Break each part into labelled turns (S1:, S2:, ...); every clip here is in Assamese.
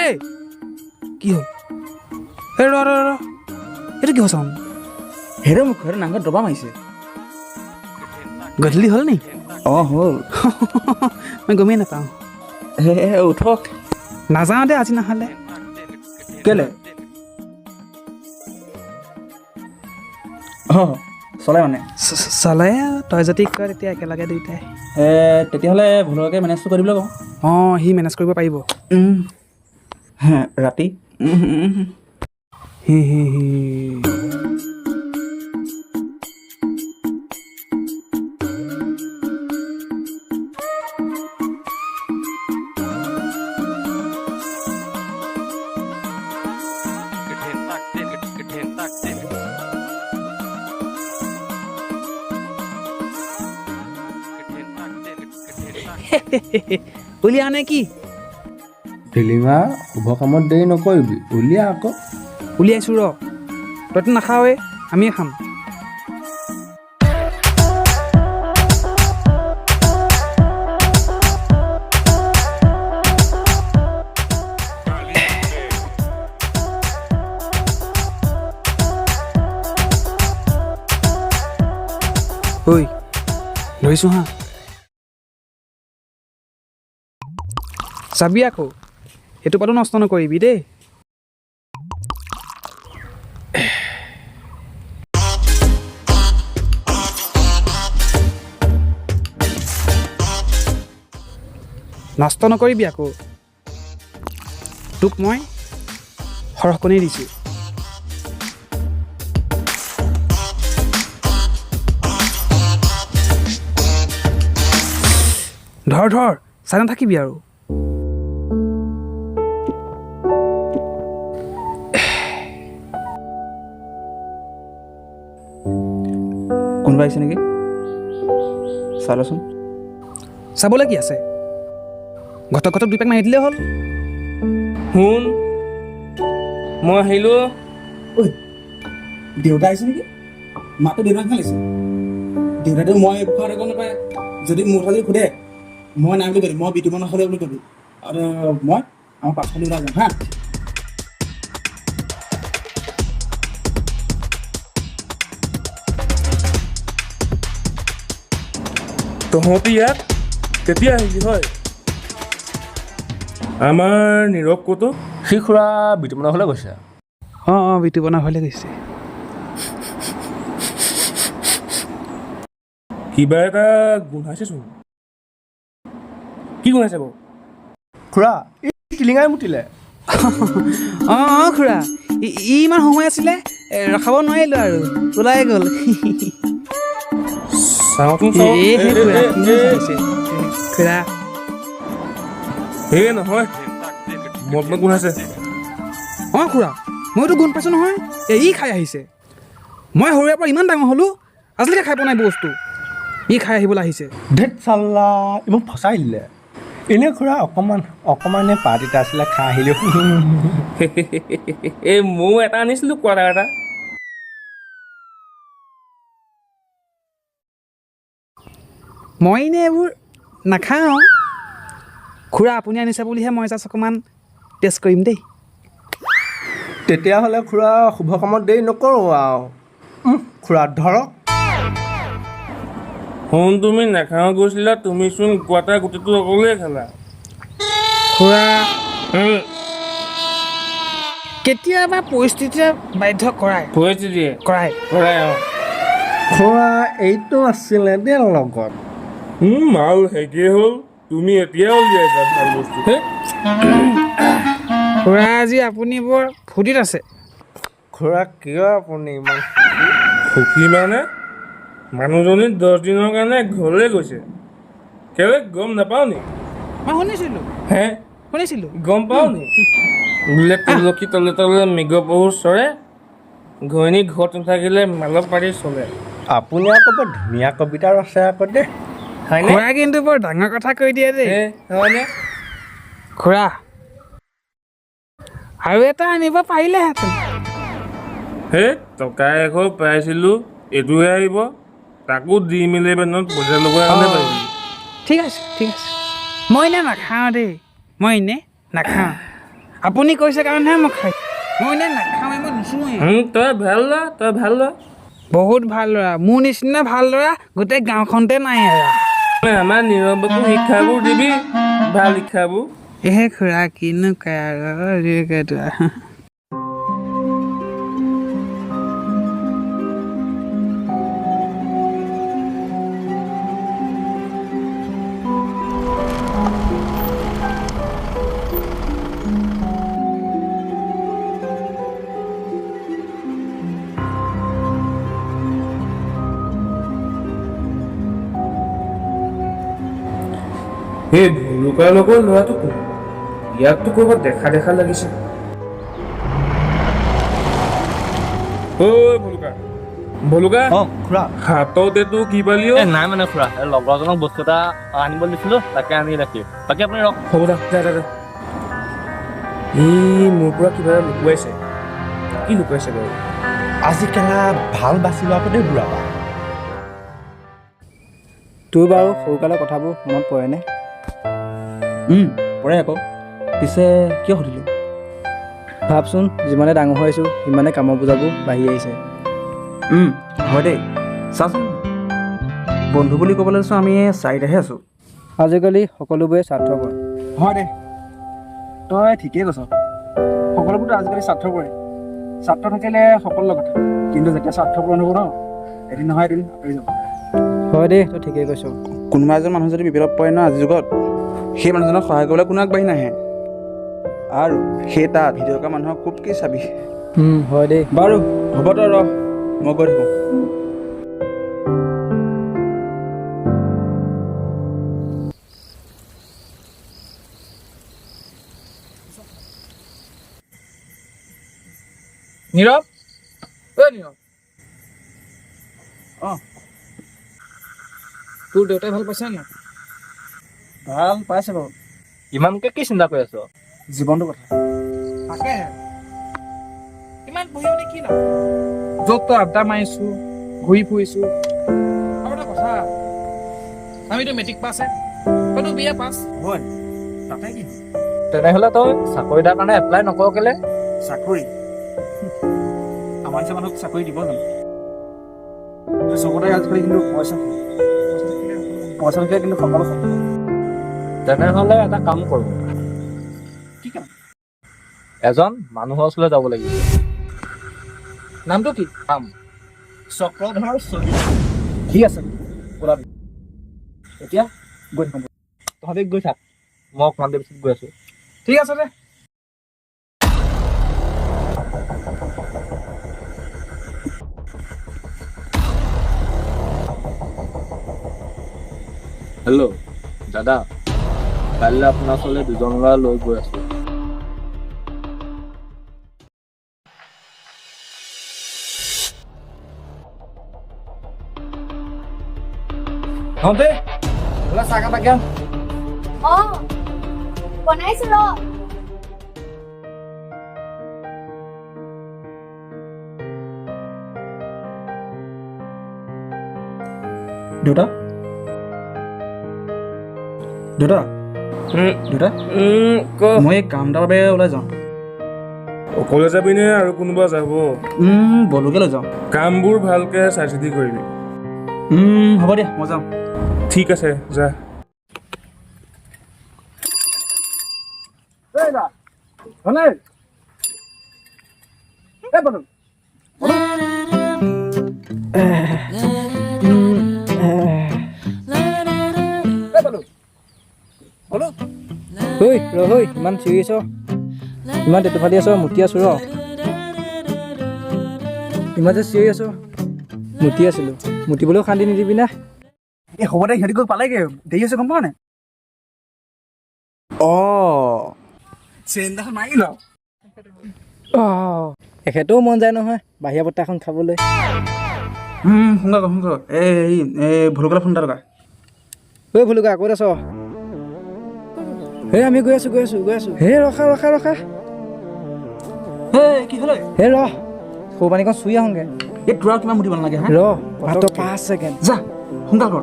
S1: এই কি হ'ল এই ৰ এইটো কি হৈছে
S2: হেৰে মোক ঘৰৰ নাংঘৰত দবা মাৰিছে
S1: গধূলি হ'ল নি
S2: অঁ হ'ল
S1: মই গমেই নাপাওঁ
S2: হে উঠক
S1: নাযাওঁ দে আজি নাহালে
S2: কেলে অঁ চলে মানে
S1: চলে তই যদি কয় তেতিয়া একেলগে দুয়োটাই
S2: তেতিয়াহ'লে ভুলকে মেনেজটো কৰি দিবলৈ কওঁ
S1: অঁ সি মেনেজ কৰিব পাৰিব
S2: ৰাতি
S1: হি হি হি উলিয়া নে কি
S3: ফিলিঙা শুভ কামত দেৰি নকৰিবি উলিয়া আকৌ
S1: উলিয়াইছোঁ ৰ তইতো নাখাওৱে আমিয়ে খাম ঐ ধৰিছোঁ হা চাবি আকৌ সেইটো পাতো নষ্ট নকৰিবি দেই নষ্ট নকৰিবি আকৌ তোক মই সৰহকণেই দিছোঁ ধৰ চাই নাথাকিবি আৰু
S2: কোনোবা আহিছে নেকি চালোচোন
S1: চাবলৈ কি আছে ঘটক দুই পেক মাৰি দিলেই হ'ল
S4: শুন মই আহিলোঁ
S2: ঐ দেউতা আহিছে নেকি মাতো দেউতাক লাগিছে দেউতাটো মই ঘৰত একো নাপায় যদি মোৰ কথা যদি সোধে মই নাই বুলি কবি মই বিটুমন হ'লে বুলি কবি আৰু মই আমাৰ পাছফালে ওলাই যাম হা
S4: তহঁতি ইয়াত কেতিয়া আহিলি হয় আমাৰ নীৰৱ ক'তো
S3: সি খুৰা বিতুমনৰ ঘৰলৈ গৈছে
S1: অঁ বিটুপনা ঘৰলৈ গৈছে
S4: কিবা এটা গোন্ধাইছেচোন কি গোন্ধাইছে বাৰু
S3: খুৰা ই টিলিঙাই মুতিলে
S1: অঁ খুৰা ই ইমান সময় আছিলে ৰখাব নোৱাৰিলোঁ আৰু ওলাই গ'ল
S4: চাওঁচোন
S1: খুৰা
S4: সেই নহয় মদ গোন্ধাইছে
S1: অঁ খুৰা মইতো গোন্ধ পাইছোঁ নহয় ই খাই আহিছে মই সৰুৰে পৰা ইমান ডাঙৰ হ'লোঁ আজিলৈকে খাই পোৱা নাই বস্তু ই খাই আহিবলৈ আহিছে
S3: ধেত চাল্লা ইমান ফচাই দিলে এনে খুৰা অকণমান পাৰ্টি এটা আছিলে খাই আহিলোঁ
S4: এই ময়ো এটা আনিছিলোঁ কোৱাৰ্টাৰ এটা
S1: মই এনেই এইবোৰ নাখাওঁ খুৰা আপুনি আনিছে বুলিহে মই জাষ্ট অকণমান টেষ্ট কৰিম দেই
S3: তেতিয়াহ'লে খুৰা শুভ কামত দেৰি নকৰোঁ আৰু খুৰা ধৰক
S4: শুন তুমি নাখাওঁ গৈছিলা তুমিচোন কোৱাৰ্টাৰ গোটেইটো অকলেই খালা
S1: খুৰা কেতিয়াবা পৰিস্থিতিয়ে বাধ্য কৰায় কৰাই
S4: অঁ
S3: খুৰা এইটো আছিলে দেই লগত
S4: আৰু হেৰিয়ে হ'ল তুমি এতিয়া উলিয়াইছা ভাল বস্তু
S1: খুৰা আজি আপুনি বৰ ফূৰ্তিত আছে
S3: খুৰা কিয় আপুনি ইমান
S4: সুখী মানে মানুহজনী 10 দিনৰ কাৰণে ঘৰলৈ গৈছে কেলে গম নাপাওঁ নি
S1: মই শুনিছিলোঁ
S4: গম পাওঁ নি বোলে তুলসী তলে তলে মৃগ পহু চৰে ঘৈণী ঘৰত নাথাকিলে মালক পাৰি চলে
S3: আপুনি আকৌ বৰ ধুনীয়া কবিতা ৰচে আকৌ দেই
S1: খুৰা কিন্তু বৰ ডাঙৰ কথা কৈ দিয়ে দেই
S4: হয়নে
S1: খুৰা আৰু এটা আনিব পাৰিলেহেঁতেন
S4: হে টকা এশ পাইছিলোঁ এইটোহে আহিব তাকো দি মেলি বেনত পইচা ল'ব কাৰণে পাৰিছিলোঁ
S1: ঠিক আছে মই এনে নাখাওঁ দেই, মই এনে নাখাওঁ। আপুনি কৈছে কাৰণেহে মই খাই, মই এনে নাখাওঁ, মই নুচুৱেই।
S4: তই ভাল ল'ৰা
S1: বহুত ভাল ল'ৰা, মোৰ নিচিনা ভাল ল'ৰা গোটেই গাঁওখনতে নাই আৰু।
S4: আমাৰ নীৰৱকো শিক্ষাবোৰ দিবি, ভাল শিক্ষাবোৰ।
S1: এহে খুৰা কিনো কয় আৰু
S4: সেই ভুলুকাৰ লগৰ ল'ৰাটো কোন? ইয়াকতো ক'ৰবাত দেখা লাগিছে। ঐ ভলুকা
S3: অঁ খুৰা
S4: হাততে তোৰ কি পালি অ'?
S3: নাই মানে খুৰা লগৰজনক বস্তু এটা আনিব দিছিলোঁ তাকে আনি ৰাখিম। বাকী আপুনি ৰখ।
S4: হ'ব দা যা। ই মোৰ পৰা কিবা এটা লুকুৱাইছে। কি লুকুৱাইছে বাৰু?
S3: আজিকালি ভাল বাছি লোৱাটো দেই বুঢ়া।
S5: তোৰ বাৰু সৰুকালৰ কথাবোৰ মনত পৰেনে?
S2: পৰে আকৌ। পিছে কিয় সুধিলোঁ?
S5: ভাবচোন যিমানে ডাঙৰ হৈছোঁ সিমানে কামৰ বোজাবোৰ বাঢ়ি আহিছে।
S2: হয় দেই, চাচোন বন্ধু বুলি ক'বলৈ লৈছোঁ আমি চাৰিটাহে আছোঁ।
S5: আজিকালি সকলোবোৰে স্বাৰ্থপৰ।
S2: হয় দে, তই ঠিকেই কৈছ। সকলোবোৰতো আজিকালি স্বাৰ্থপৰে। স্বাৰ্থ থাকিলে সকলো কথা, কিন্তু যেতিয়া স্বাৰ্থপৰ নহ'ব ন, এদিন নহয় এদিন আঁতৰি যাব।
S5: হয় দেই, তই ঠিকেই কৈছ।
S2: কোনোবা এজন মানুহ যদি বিপদত পৰে ন আজিৰ যুগত, সেই মানুহজনক সহায় কৰিবলৈ কোনো আগবাঢ়ি নাহে। আৰু সেই তাত ভিডিঅ' কৰা মানুহক খুব কি চাবি।
S5: হয় দেই।
S2: বাৰু হ'ব তই ৰ, মই গৈ থাকোঁ।
S1: নীৰৱ, নীৰৱ, তোৰ দেউতাই ভাল পাইছে নাই?
S2: ভাল পাইছে বাৰু,
S3: ইমানকে কি চিন্তা কৰি আছ?
S2: জীৱনটোৰ কথা।
S1: তাকেহে ইমান পঢ়ি শুনি কি লাভ? য'ত তই আড্ডা মাৰিছোঁ, ঘূৰি ফুৰিছোঁ। আৰু এটা কথা, আমিতো মেট্ৰিক পাছহে, তইতো BA পাছ।
S2: হয়, তাতে কি হ'ল?
S3: তেনেহ'লে তই চাকৰি এটাৰ কাৰণে এপ্লাই নকৰ কেলে?
S2: চাকৰি? আমাৰ নিচিনা মানুহক চাকৰি দিব জানো? চবতে আজিকালি কিন্তু পইচা থাকিলে কিন্তু সকলো সম্ভৱ।
S3: তেনেহ'লে এটা কাম কৰোঁ,
S2: কি কাম?
S3: এজন মানুহৰ ওচৰলৈ যাব লাগিব।
S1: নামটো কি?
S3: কাম চক্ৰধৰ চলি।
S2: ঠিক আছে, ওলাবি। এতিয়া গৈ থাকোঁ।
S3: তহঁতি গৈ থাক, মই অকণমান দেৰি পিছত গৈ আছোঁ।
S1: ঠিক আছে দে।
S3: হেল্ল' দাদা, কাইলৈ আপোনাৰ ওচৰলৈ দুজন ল'ৰা লৈ গৈ আছোঁ।
S2: হওঁতে ওলা চাহ কাপ আগে।
S6: বনাইছো ৰ।
S2: দেউতা দেউতা দেউতা
S4: ক
S2: মই এই কাম এটাৰ বাবে ওলাই যাওঁ।
S4: অকলে যাবিনে আৰু কোনোবা যাব?
S2: বলুকে লৈ যাওঁ।
S4: কামবোৰ ভালকে চাই চিতি কৰিবি।
S2: হ'ব দিয়া, মই যাওঁ।
S4: ঠিক আছে, যা।
S5: ঐ ৰ, ইমান চিঞৰি আছ, ইমান টেটু ফালি আছ, মুতি আছোঁ ৰ। ইমান যে চিঞৰি আছ, মুতি আছিলোঁ, মুতিবলৈও শান্তি নিদিবি না।
S2: এই হ'ব দে, সিহঁতি গৈ পালেগে, দেৰি হৈছে গম পাৱ নাই? চিলিণ্ডাৰখন মাৰি ল।
S5: এখেতেও মন যায় নহয় বাহিৰা বতাহখন খাবলৈ।
S2: শুনক এই ভুলকলে ফোন এটা লগা।
S5: ঐ ভুলুকা, ক'ত আছ? হে আমি গৈ আছোঁ। হে ৰখা।
S2: কি হ'লে?
S5: হে ৰ, সৰু পানীকণ চুই আহোঁগৈ।
S2: এই তোৰ কিমান মুতিব নালাগে হা?
S5: ৰ মাত্ৰ 5 ছেকেণ্ড।
S2: যা সোনকাল কৰ।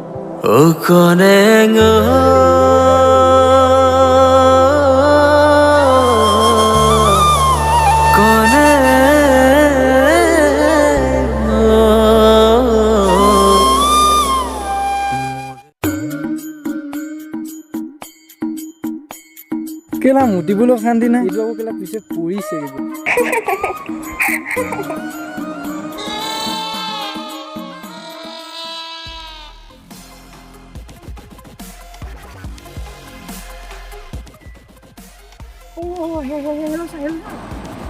S5: মুতিবলৈ শান্তি নাই এইটো আকৌ কেলা পিছে পৰিছে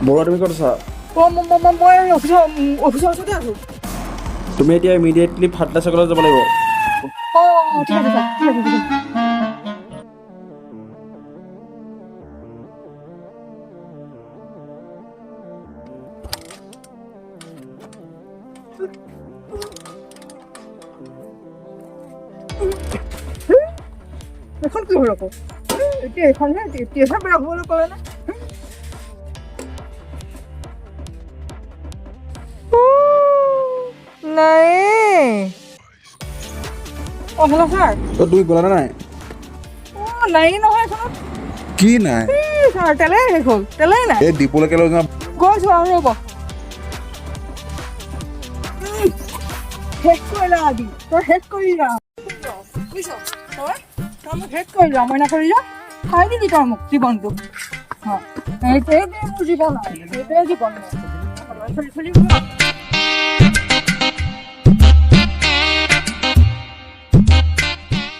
S2: বৰুৱা তুমি ক'ত আছা
S5: মই অফিচৰ ওচৰতে আছো
S2: তুমি এতিয়া ইমিডিয়েটলি ফাটলা চাকলত যাব লাগিব
S5: ঠিক আছে ছাৰ ঠিক আছে এখন কি হ'ল আকৌ এতিয়া এইখনহে টিউচন ৰাখিবলৈ ক'লে নে নাই অঁ হেল্ল' ছাৰ
S2: তুমি গ'লা নাই
S5: অঁ নাই নহয় এইখনত
S2: কি নাই
S5: ছাৰ তেলেই শেষ হ'ল তেলেই নাই
S2: এই ডিপোলৈকে লৈ যাম
S5: গৈছোঁ আৰু ৰ'ব শেষ কৰিলা আজি তই শেষ কৰিলা বুজিছ তই মোক শেষ কৰিলা মইনা কৰিলা খাই দিলি তই মোক জীৱনটো এইটোৱে মোৰ জীৱন আৰু এইটোৱে জীৱন